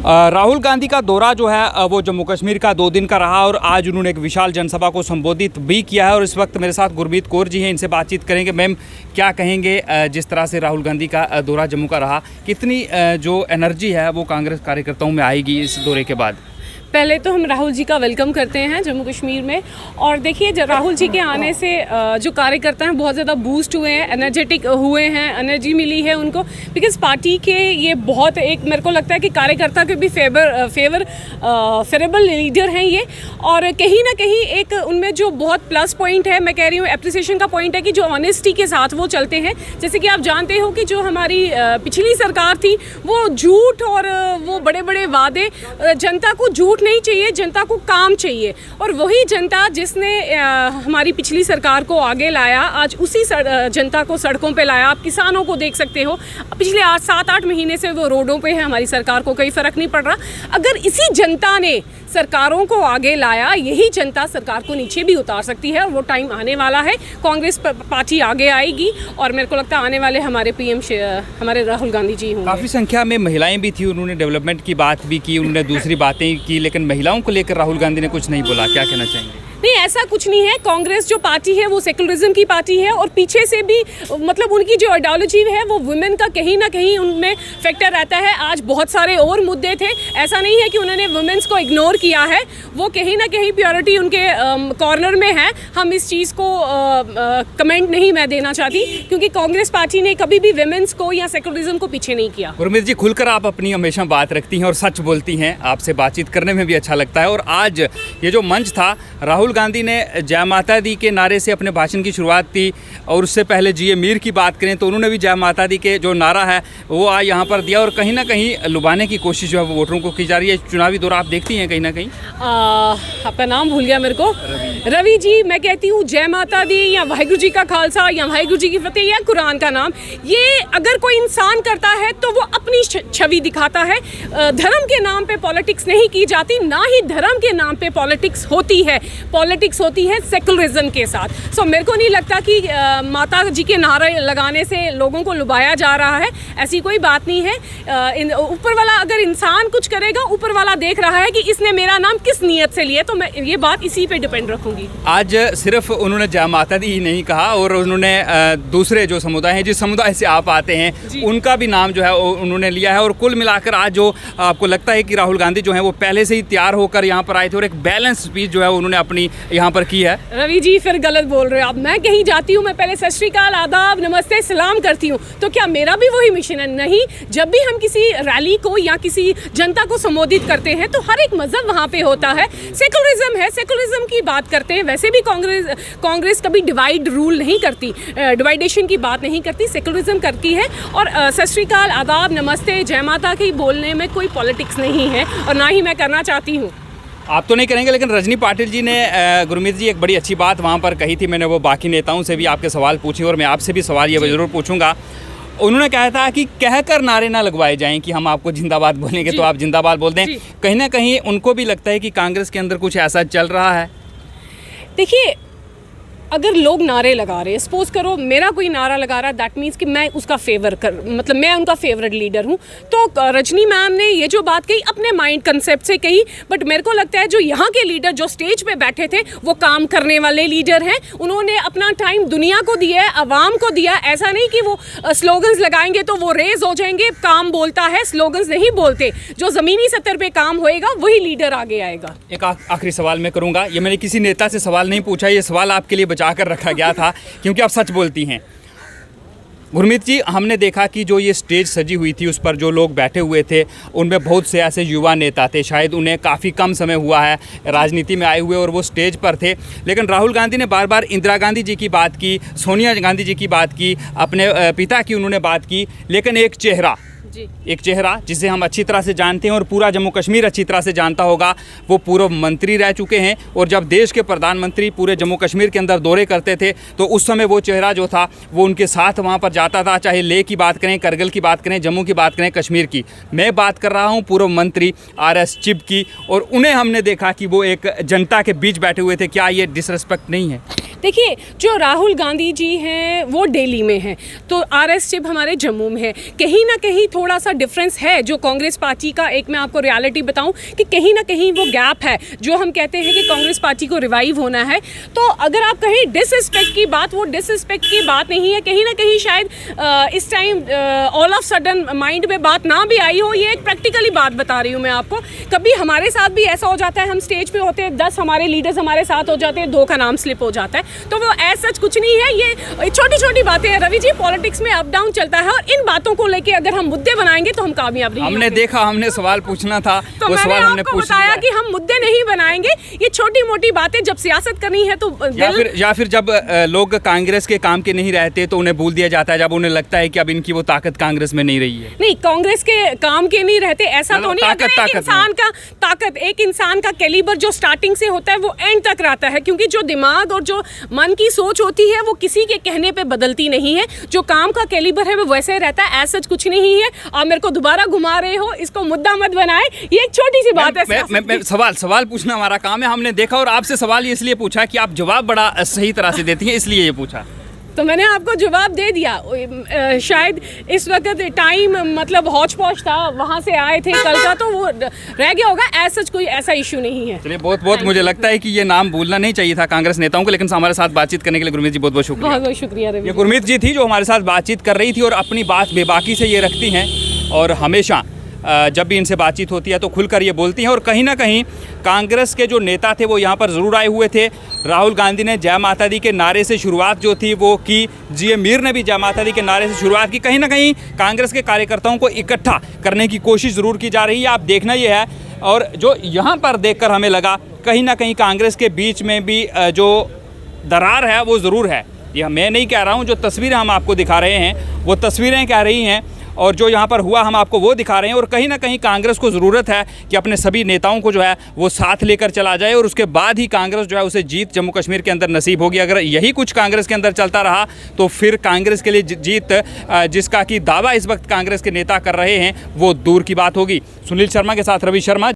राहुल गांधी का दौरा जो है वो जम्मू कश्मीर का 2 दिन का रहा और आज उन्होंने एक विशाल जनसभा को संबोधित भी किया है। और इस वक्त मेरे साथ गुरमीत कौर जी हैं, इनसे बातचीत करेंगे। मैम, क्या कहेंगे जिस तरह से राहुल गांधी का दौरा जम्मू का रहा, कितनी जो एनर्जी है वो कांग्रेस कार्यकर्ताओं में आएगी इस दौरे के बाद? पहले तो हम राहुल जी का वेलकम करते हैं जम्मू कश्मीर में। और देखिए, राहुल जी के आने से जो कार्यकर्ता हैं बहुत ज़्यादा बूस्ट हुए हैं, एनर्जेटिक हुए हैं, एनर्जी मिली है उनको। बिकॉज़ पार्टी के ये बहुत एक मेरे को लगता है कि कार्यकर्ता के भी फेवरेबल लीडर हैं ये। और कहीं ना कहीं एक उनमें जो बहुत प्लस पॉइंट है, मैं कह रही हूँ एप्रिसिएशन का पॉइंट है कि जो ऑनेस्टी के साथ वो चलते हैं। जैसे कि आप जानते हो कि जो हमारी पिछली सरकार थी वो झूठ और वो बड़े बड़े वादे, जनता को झूठ नहीं चाहिए, जनता को काम चाहिए। और वही जनता जिसने हमारी पिछली सरकार को आगे लाया, आज उसी जनता को सड़कों पे लाया। आप किसानों को देख सकते हो, पिछले 7-8 महीने से वो रोडों पे है, हमारी सरकार को कोई फ़र्क नहीं पड़ रहा। अगर इसी जनता ने सरकारों को आगे लाया, यही जनता सरकार को नीचे भी उतार सकती है। और वो टाइम आने वाला है, कांग्रेस पार्टी आगे आएगी और मेरे को लगता है आने वाले हमारे पीएम हमारे राहुल गांधी जी होंगे। काफ़ी संख्या में महिलाएं भी थी, उन्होंने डेवलपमेंट की बात भी की, उन्होंने दूसरी बातें की, लेकिन महिलाओं को लेकर राहुल गांधी ने कुछ नहीं बोला। क्या कहना चाहेंगे? नहीं, ऐसा कुछ नहीं है। कांग्रेस जो पार्टी है वो सेकुलरिज्म की पार्टी है और पीछे से भी मतलब उनकी जो आइडियोलॉजी है वो वुमेन का कहीं ना कहीं उनमें फैक्टर रहता है। आज बहुत सारे और मुद्दे थे, ऐसा नहीं है कि उन्होंने वुमेन्स को इग्नोर किया है। वो कहीं ना कहीं प्योरिटी उनके कॉर्नर में है। हम इस चीज़ को कमेंट नहीं मैं देना चाहती, क्योंकि कांग्रेस पार्टी ने कभी भी वुमेन्स को या सेकुलरिज्म को पीछे नहीं किया। गुरमीत जी, खुलकर आप अपनी हमेशा बात रखती हैं और सच बोलती हैं, आपसे बातचीत करने में भी अच्छा लगता है। और आज ये जो मंच था, राहुल गांधी ने जय माता दी के नारे से अपने भाषण की शुरुआत की। और उससे पहले जी मीर की बात करें तो उन्होंने भी जय माता दी के जो नारा है वो आज यहाँ पर दिया। और कहीं ना कहीं लुभाने की कोशिश जो है वो वोटरों को की जा रही है। चुनावी दौर आप देखती हैं कहीं ना कहीं। आपका नाम भूल गया मेरे को। रवि जी, मैं कहती हूँ जय माता दी या वाहिगुरु जी का खालसा या वाहिगुरु जी की फतेह या कुरान का नाम, ये अगर कोई इंसान करता है तो वो अपनी छवि दिखाता है। धर्म के नाम पे पॉलिटिक्स नहीं की जाती, ना ही धर्म के नाम पे पॉलिटिक्स होती है। पॉलिटिक्स होती है सेकुलरिज्म के साथ। सो मेरे को नहीं लगता कि माता जी के नारे लगाने से लोगों को लुभाया जा रहा है, ऐसी कोई बात नहीं है। ऊपर वाला अगर इंसान कुछ करेगा, ऊपर वाला देख रहा है कि इसने मेरा नाम किस नीयत से लिया, तो मैं ये बात इसी पे डिपेंड रखूंगी। आज सिर्फ उन्होंने जय माता दी ही नहीं कहा और उन्होंने दूसरे जो समुदाय हैं, जिस समुदाय से आप आते हैं, उनका भी नाम जो है उन्होंने लिया है। और कुल मिलाकर आज जो आपको लगता है कि राहुल गांधी जो है वो पहले से ही तैयार होकर यहाँ पर आए थे और एक बैलेंस स्पीच जो है उन्होंने अपनी यहाँ पर की है। रवि जी, फिर गलत बोल रहे हो आप। मैं कहीं जाती हूँ, मैं पहले सत श्री अकाल, आदाब, नमस्ते, सलाम करती हूँ। तो क्या मेरा भी वही मिशन है? नहीं। जब भी हम किसी रैली को या किसी जनता को संबोधित करते हैं तो हर एक मजहब वहाँ पे होता है। सेकुलरिज्म है, सेकुलरिज्म की बात करते हैं। वैसे भी कांग्रेस कभी डिवाइड रूल नहीं करती, डिवाइडेशन की बात नहीं करती, सेकुलरिज्म करती है। और सत श्री अकाल, आदाब, नमस्ते, जय माता की बोलने में कोई पॉलिटिक्स नहीं है और ना ही मैं करना चाहती हूँ। आप तो नहीं करेंगे, लेकिन रजनी पाटिल जी ने गुरमीत जी एक बड़ी अच्छी बात वहाँ पर कही थी। मैंने वो बाकी नेताओं से भी आपके सवाल पूछे और मैं आपसे भी सवाल ये ज़रूर पूछूंगा। उन्होंने कहा था कि कहकर नारे ना लगवाए जाएं कि हम आपको जिंदाबाद बोलेंगे तो आप जिंदाबाद बोल दें। कहीं ना कहीं उनको भी लगता है कि कांग्रेस के अंदर कुछ ऐसा चल रहा है। देखिए, अगर लोग नारे लगा रहे हैं, सपोज करो मेरा कोई नारा लगा रहा है, दैट मीन्स कि मैं उसका मतलब मैं उनका फेवरेट लीडर हूँ। तो रजनी मैम ने ये जो बात कही अपने माइंड कंसेप्ट से कही, बट मेरे को लगता है जो यहाँ के लीडर जो स्टेज पे बैठे थे वो काम करने वाले लीडर हैं। उन्होंने अपना टाइम दुनिया को दिया है, आवाम को दिया। ऐसा नहीं कि वो स्लोगन्स लगाएंगे तो वो रेज हो जाएंगे। काम बोलता है, स्लोगन्स नहीं बोलते। जो ज़मीनी सतह पे काम होएगा वही लीडर आगे आएगा। एक आखिरी सवाल मैं करूँगा। ये मैंने किसी नेता से सवाल नहीं पूछा, ये सवाल आपके लिए कर रखा गया था क्योंकि आप सच बोलती हैं। गुरमीत जी, हमने देखा कि जो ये स्टेज सजी हुई थी उस पर जो लोग बैठे हुए थे उनमें बहुत से ऐसे युवा नेता थे, शायद उन्हें काफ़ी कम समय हुआ है राजनीति में आए हुए और वो स्टेज पर थे। लेकिन राहुल गांधी ने बार बार इंदिरा गांधी जी की बात की, सोनिया गांधी जी की बात की, अपने पिता की उन्होंने बात की। लेकिन एक चेहरा जिसे हम अच्छी तरह से जानते हैं और पूरा जम्मू कश्मीर अच्छी तरह से जानता होगा, वो पूर्व मंत्री रह चुके हैं। और जब देश के प्रधानमंत्री पूरे जम्मू कश्मीर के अंदर दौरे करते थे तो उस समय वो चेहरा जो था वो उनके साथ वहाँ पर जाता था, चाहे लेह की बात करें, करगिल की बात करें, जम्मू की बात करें, कश्मीर की। मैं बात कर रहा हूँ पूर्व मंत्री RS चिब की, और उन्हें हमने देखा कि वो एक जनता के बीच बैठे हुए थे। क्या ये डिसरिस्पेक्ट नहीं है? देखिए, जो राहुल गांधी जी हैं वो दिल्ली में हैं, तो आरएस चिप हमारे जम्मू में है। कहीं ना कहीं थोड़ा सा डिफरेंस है जो कांग्रेस पार्टी का, एक मैं आपको रियलिटी बताऊं कि कहीं ना कहीं वो गैप है जो हम कहते हैं कि कांग्रेस पार्टी को रिवाइव होना है। तो अगर आप कहीं डिसरिस्पेक्ट की बात, वो डिसरिस्पेक्ट की बात नहीं है, कहीं ना कहीं शायद इस time all of sudden mind में बात ना भी आई हो। ये एक प्रैक्टिकली बात बता रही हूँ मैं आपको। कभी हमारे साथ भी ऐसा हो जाता है, हम स्टेज पे होते हैं, 10 हमारे लीडर्स हमारे साथ हो जाते हैं, 2 का नाम स्लिप हो जाता है। तो वो ऐसा कुछ नहीं है, ये छोटी छोटी बातें हैं रवि जी। पॉलिटिक्स में अप डाउन चलता है और इन बातों को लेके अगर हम मुद्दे बनाएंगे तो हम कामयाब नहीं हमने होंगे। देखा, हमने सवाल पूछना था, तो वो सवाल हमने पूछ बताया लिया। कि हम मुद्दे नहीं बनाएंगे, ये छोटी मोटी बातें। जब सियासत करनी है तो या फिर जब लोग कांग्रेस के काम के नहीं रहते तो उन्हें भूल दिया जाता है, जब उन्हें लगता है कि अब इनकी वो ताकत कांग्रेस में नहीं रही है। नहीं, कांग्रेस के काम के नहीं रहते ऐसा तो नहीं। अगर एक इंसान का कैलिबर जो स्टार्टिंग से होता है वो एंड तक रहता है, क्योंकि जो दिमाग और जो मन की सोच होती है वो किसी के कहने पे बदलती नहीं है। जो काम का कैलिबर है वो वैसे रहता है, ऐसा कुछ नहीं है। आप मेरे को दोबारा घुमा रहे हो, इसको मुद्दा मत बनाए, ये एक छोटी सी बात है। मैं सवाल पूछना हमारा काम है। हमने देखा और आपसे सवाल इसलिए पूछा कि आप जवाब बड़ा सही तरह से देती हैं, इसलिए ये पूछा। तो मैंने आपको जवाब दे दिया। शायद इस वक्त टाइम मतलब हौच पौच था, वहाँ से आए थे कल का, तो वो रह गया होगा। ऐसा कोई ऐसा इशू नहीं है। चलिए, बहुत मुझे लगता है कि ये नाम भूलना नहीं चाहिए था कांग्रेस नेताओं को, लेकिन हमारे साथ बातचीत करने के लिए गुरमीत जी बहुत बहुत शुक्रिया। बहुत शुक्रिया रवि। ये गुरमीत जी थी जो हमारे साथ बातचीत कर रही थी और अपनी बात बेबाकी से ये रखती हैं और हमेशा जब भी इनसे बातचीत होती है तो खुलकर ये बोलती हैं। और कहीं ना कहीं कांग्रेस के जो नेता थे वो यहाँ पर ज़रूर आए हुए थे। राहुल गांधी ने जय माता दी के नारे से शुरुआत जो थी वो की, जीए मीर ने भी जय माता दी के नारे से शुरुआत की। कहीं ना कहीं कांग्रेस के कार्यकर्ताओं को इकट्ठा करने की कोशिश ज़रूर की जा रही है। आप देखना ये है, और जो यहाँ पर देखकर हमें लगा कहीं ना कहीं कांग्रेस के बीच में भी जो दरार है वो ज़रूर है। यह मैं नहीं कह रहा हूँ, जो तस्वीरें हम आपको दिखा रहे हैं वो तस्वीरें कह रही हैं, और जो यहाँ पर हुआ हम आपको वो दिखा रहे हैं। और कहीं ना कहीं कांग्रेस को ज़रूरत है कि अपने सभी नेताओं को जो है वो साथ लेकर चला जाए, और उसके बाद ही कांग्रेस जो है उसे जीत जम्मू कश्मीर के अंदर नसीब होगी। अगर यही कुछ कांग्रेस के अंदर चलता रहा तो फिर कांग्रेस के लिए जीत, जिसका कि दावा इस वक्त कांग्रेस के नेता कर रहे हैं, वो दूर की बात होगी। सुनील शर्मा के साथ रवि शर्मा।